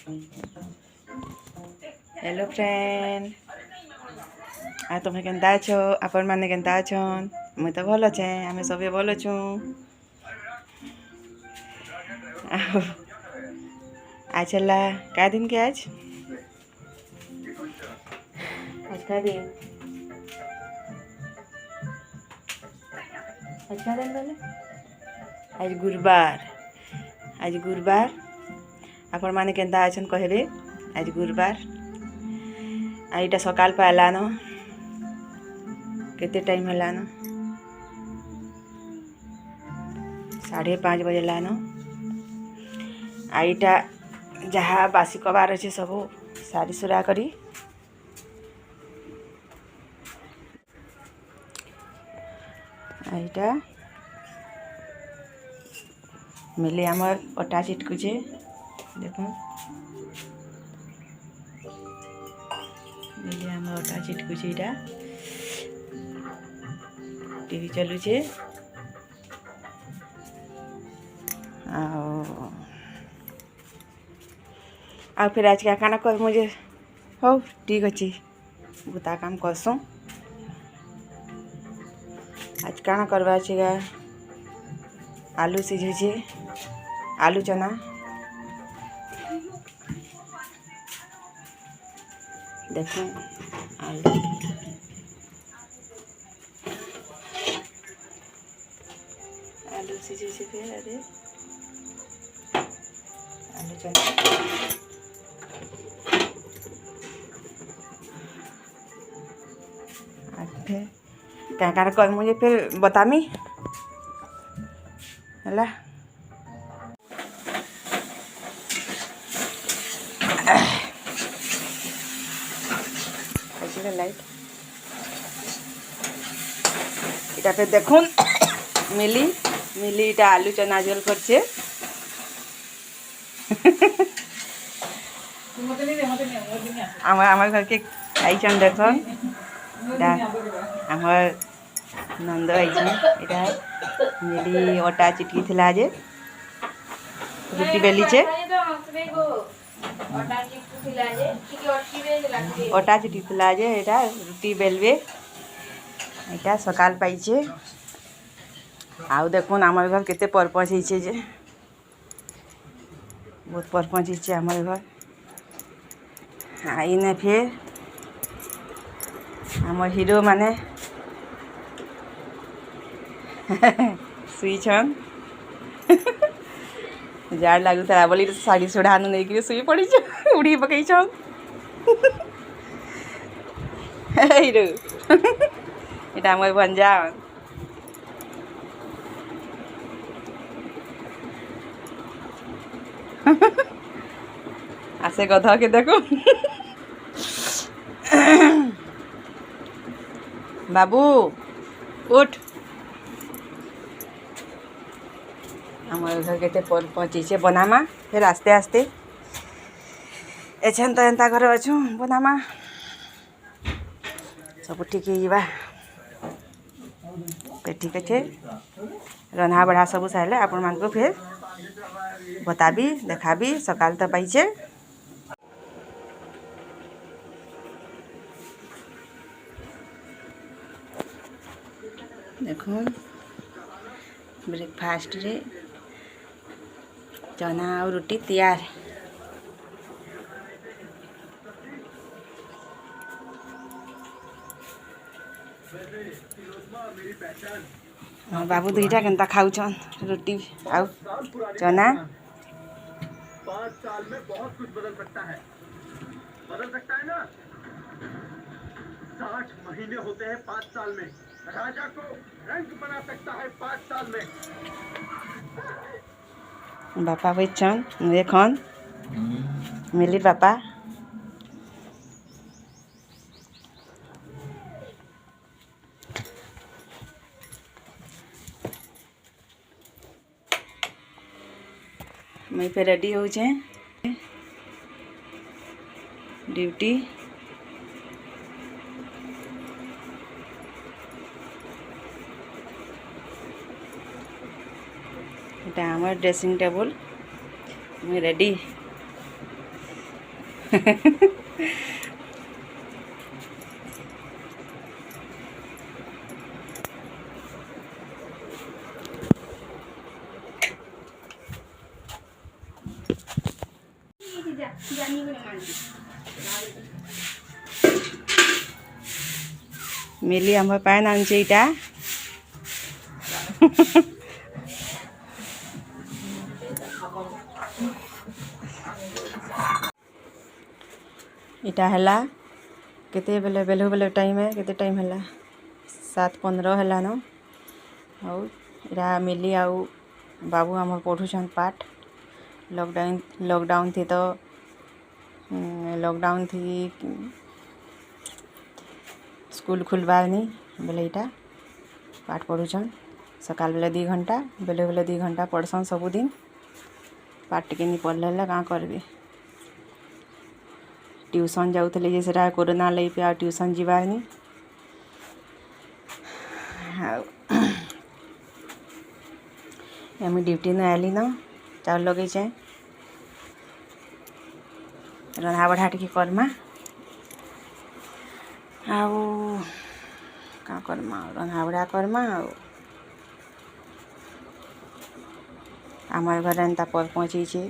Hello friend, आ तुम केन्ता अछो? आपण मैंने केन्ता अछन? मुई तो भल छे, आमे सबे भल छू। आज चला क्या दिन के आज का दिन? आज का दिन बोले? आज गुरुवार। आज गुरुवार आपण मैंने केन्ता अछन कहबे? आज गुरुवार। आईटा सकाल पालान केते टाइम हलान? 5:30 बजे लान। आईटा जहाँ बासी कबार अच्छे सब सारी सुरा करी आईटा मिले आमर अटा चिटकुचे देख मिले आमर अटा चिटकुचे इटा टीवी चलुचे आ फिर आज क्या खाना कर मुझे हो ठीक अच्छे बुता काम करसूँ। आज काना करवा छेगा आलू सिझे आलू चना देखो आलू आलू सिझे फिर अरे आलू चना फिर क्या क्या कर मुझे फिर बतामी है लाइट इटा फिर देखुन मिली मिली इटा आलू चना झोल करछे आमार घर के आईछन देखन आमर नंद आईछन इटा मिली अटा चिटकी थिला जे रुटी बेली छे अटा चिटकी थिला जे एटा रुटी बेलबे एटा सकाल पाइछे। आउ देखुन आमर घर केते परपंच हिचे जे बहुत परपंच हिचे आमर घर। आई ने फिर आमर हीरो माने सुई छन जार लागू था बोली साड़ी सोढ़ानु नहीं कि सुई पड़ी उड़ी पकई छन हीरो इटा आमर भंजा आसे गधा के देखो बाबू उठ हमारे घर के पहुँची बनामा फिर आस्ते आस्ते एछन तो एंता घर अच्छू बनामा सब ठीक है फिर ठीक अच्छे रंधा बढ़ा सब सारे आपण मान को फिर बताबी देखाबी सकाल तो पाइछे। देखो ब्रेकफास्ट रे चना और रोटी तैयार। हाँ बाबू दुईटा केनता खाऊछन रोटी आउ चना। 5 साल में बहुत कुछ बदल सकता है ना। 60 महीने होते हैं 5 साल में। राजा को रंग बना सकता है 5 साल में। बापा बैठन देखन मिली बापा मैं पे रेडी हो ड्यूटी। এটা আমার ড্রেসিং টেবল। मैं रेडी मिली आम पैन आनचे इटा इटा हैला केते बेले बेलू बेले टाइम है केते टाइम हैला 7:15 हैला न आउ इरा मिली आउ बाबू आम पढ़ुछन पाठ लॉकडाउन थी तो लॉकडाउन थी स्कूल खुलबार नहीं बेले इटा पाठ पढ़ुछन सकाल बेले 2 घंटा बेले बेले 2 घंटा पढ़सन सबुदिन पाठ टिके नहीं पढ़ले क्या करबे ट्यूशन जाऊले जे सेटा कोरोना लई पे आ ट्यूशन जीवार नहीं आम ड्यूटी न आली न चाउल लगे रंधा बढ़ा टी करमा आउ क्या करमा रंधा बढ़ा करमा आमर घर एंता पर पहुँची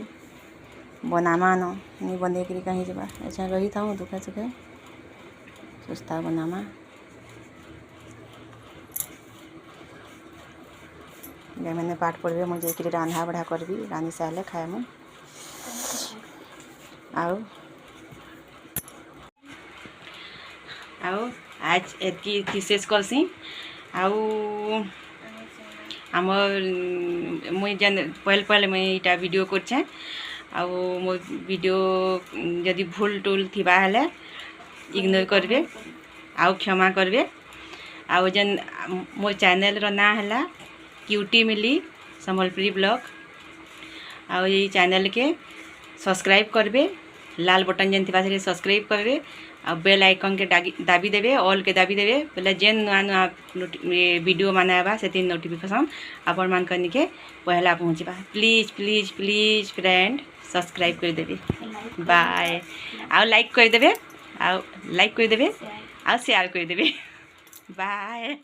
बनामा न नहीं बंदे करी कहीं जबा अच्छा रही था दुखे सुखे सुस्ता बनामा जब मैंने पाठ पढ़बे मुझे एक रंधा बढ़ा करबी रानी साले खाए मुँ आओ आज एतकी शेष करसी आउ आमर मुई जन पहले मुई इटा वीडियो करछे आउ मो वीडियो जदि भूल टूल थिबा हेले इग्नोर करबे आउ क्षमा करबे आउ जन मो चैनल रो ना हैला क्यूटी मिली संबलपुरी ब्लॉग आउ ये चैनल के सब्सक्राइब करबे लाल बटन जन थिबा से सब्सक्राइब करबे आ बेल आइकन के दाबी देबे ऑल के दाबी देबे बोले जेन नुआ नुआ वीडियो माने आबा से नोटिफिकेशन आपण मान करनी के पहला पहुँचबा please please please friend subscribe कर देबे बाय आउ लाइक कर देबे आउ लाइक कर देबे आउ शेयर कर देबे बाय।